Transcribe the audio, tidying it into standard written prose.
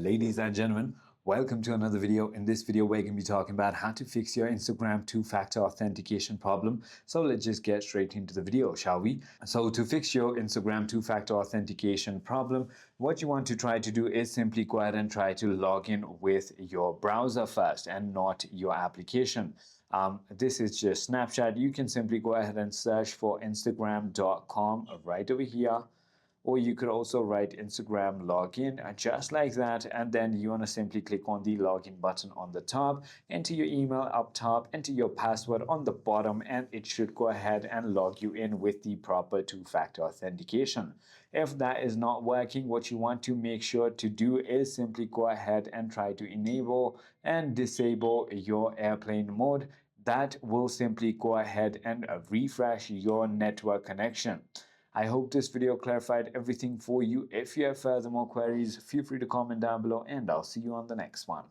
Ladies and gentlemen, welcome to another video. In this video, we're going to be talking about how to fix your Instagram two-factor authentication problem. So let's just get straight into the video, shall we? So to fix your Instagram two-factor authentication problem, what you want to try to do is simply go ahead and try to log in with your browser first and not your application. This is just Snapchat. You can simply go ahead and search for Instagram.com right over here. Or you could also write Instagram login just like that, and then you want to simply click on the login button on the top, enter your email up top, enter your password on the bottom, and it should go ahead and log you in with the proper two-factor authentication. If that is not working, what you want to make sure to do is simply go ahead and try to enable and disable your airplane mode. That will simply go ahead and refresh your network connection. I hope this video clarified everything for you. If you have further more queries, feel free to comment down below and I'll see you on the next one.